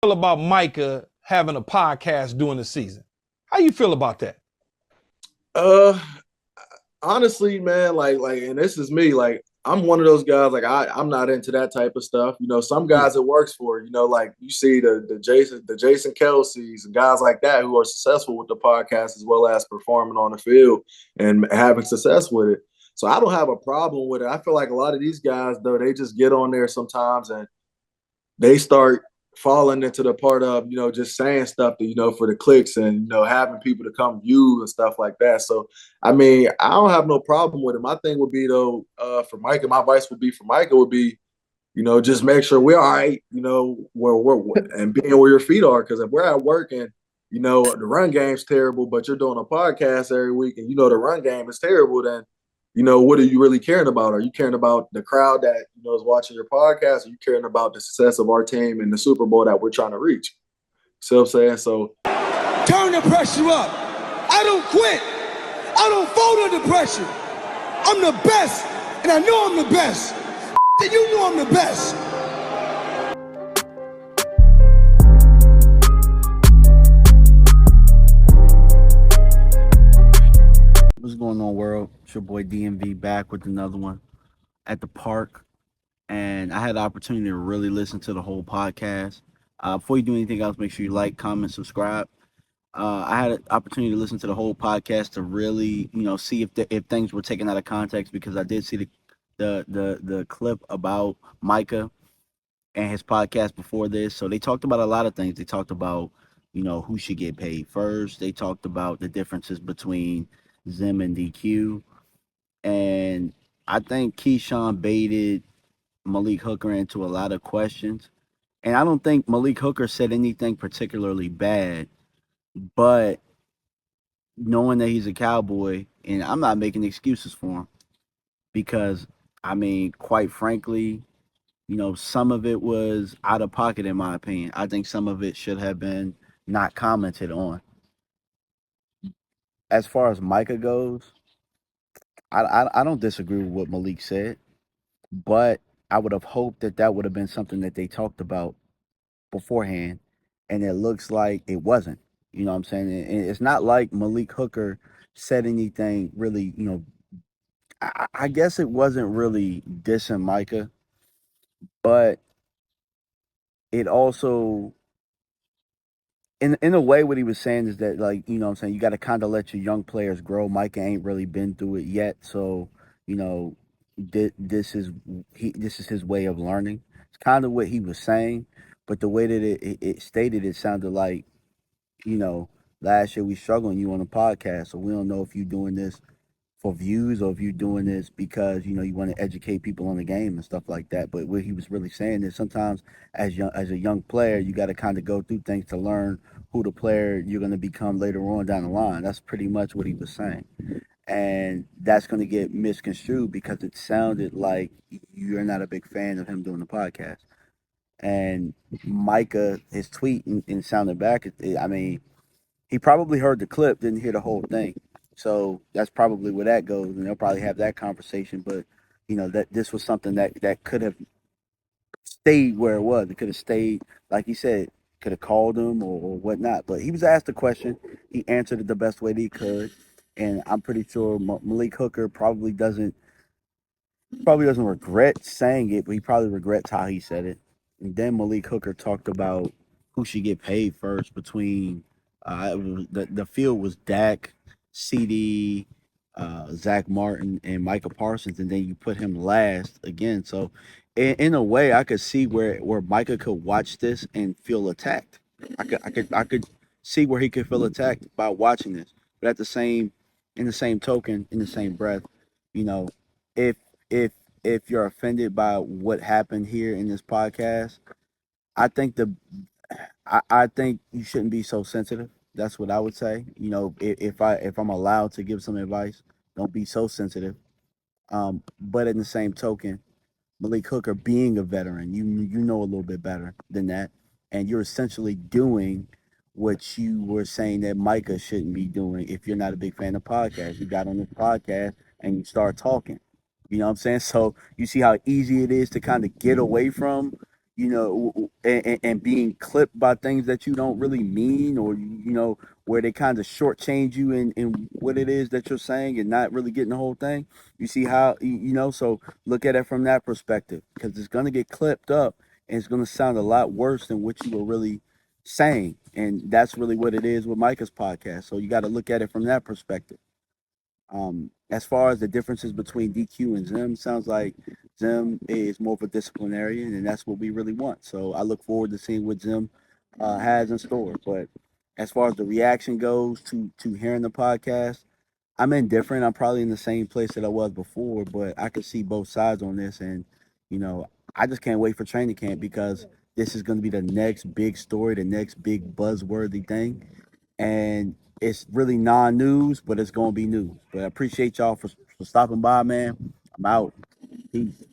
feel about Micah having a podcast during the season? How you feel about that? Uh, Honestly, man, and this is me. Like, I'm one of those guys. Like, I'm not into that type of stuff. You know, some Yeah. guys it works for. You know, like you see the Jason Kelseys and guys like that who are successful with the podcast as well as performing on the field and having success with it. So I don't have a problem with it. I feel like a lot of these guys though, they just get on there sometimes and they start falling into the part of just saying stuff that for the clicks and having people to come view and stuff like that. So I mean, I don't have no problem with it. My thing would be though, for Micah, my advice would be for Micah would be, just make sure we're all right, where we're and being where your feet are. Because if we're at work and the run game's terrible, but you're doing a podcast every week and the run game is terrible, then what are you really caring about? Are you caring about the crowd that is watching your podcast? Are you caring about the success of our team and the Super Bowl that we're trying to reach? See what I'm saying? So turn the pressure up. I don't quit. I don't fold under pressure. I'm the best, and I know I'm the best. And you know I'm the best. What's going on, world? It's your boy DMV back with another one at the park. And I had the opportunity to really listen to the whole podcast. Before you do anything else, make sure you like, comment, subscribe. I had an opportunity to listen to the whole podcast to really, see if things were taken out of context, because I did see the clip about Micah and his podcast before this. So they talked about a lot of things. They talked about, who should get paid first. They talked about the differences between Zim and DQ. And I think Keyshawn baited Malik Hooker into a lot of questions. And I don't think Malik Hooker said anything particularly bad, but knowing that he's a Cowboy, and I'm not making excuses for him, because, I mean, quite frankly, some of it was out of pocket, in my opinion. I think some of it should have been not commented on. As far as Micah goes, I don't disagree with what Malik said, but I would have hoped that that would have been something that they talked about beforehand, and it looks like it wasn't. You know what I'm saying? And it's not like Malik Hooker said anything really, I guess it wasn't really dissing Micah, but it also, in a way, what he was saying is that, like, what I'm saying, you got to kind of let your young players grow. Micah ain't really been through it yet, so you know this is his way of learning. It's kind of what he was saying, but the way that it stated, it sounded like, you know last year we struggled you on the podcast, so we don't know if you're doing this for views or if you're doing this because you want to educate people on the game and stuff like that. But what he was really saying is sometimes as a young player, you got to kind of go through things to learn who the player you're going to become later on down the line. That's pretty much what he was saying, and that's going to get misconstrued because it sounded like you're not a big fan of him doing the podcast. And Micah, his tweet and sounded back, I mean, he probably heard the clip, didn't hear the whole thing. So that's probably where that goes, and they'll probably have that conversation. But that this was something that could have stayed where it was. It could have stayed, like he said, could have called him or whatnot. But he was asked the question. He answered it the best way that he could, and I'm pretty sure Malik Hooker probably doesn't regret saying it, but he probably regrets how he said it. And then Malik Hooker talked about who should get paid first between the field was Dak, CD, Zach Martin, and Micah Parsons, and then you put him last again. So in a way, I could see where Micah could watch this and feel attacked. I could see where he could feel attacked by watching this. But in the same token, in the same breath, you know, if if if you're offended by what happened here in this podcast, I think I think you shouldn't be so sensitive. That's what I would say. If I'm allowed to give some advice, don't be so sensitive. But in the same token, Malik Hooker being a veteran, you know a little bit better than that, and you're essentially doing what you were saying that Micah shouldn't be doing. If you're not a big fan of podcasts, you got on this podcast and you start talking. You know what I'm saying? So you see how easy it is to kind of get away from, and being clipped by things that you don't really mean, or where they kind of shortchange you in what it is that you're saying and not really getting the whole thing. You see how so look at it from that perspective, because it's gonna get clipped up and it's gonna sound a lot worse than what you were really saying, and that's really what it is with Micah's podcast. So you got to look at it from that perspective. As far as the differences between DQ and Zim, sounds like Zim is more of a disciplinarian, and that's what we really want. So I look forward to seeing what Zim has in store. But as far as the reaction goes to hearing the podcast, I'm indifferent. I'm probably in the same place that I was before, but I can see both sides on this, and you know, I just can't wait for training camp, because this is going to be the next big story, the next big buzzworthy thing, and it's really non-news, but it's gonna be news. But I appreciate y'all for stopping by, man. I'm out. Peace.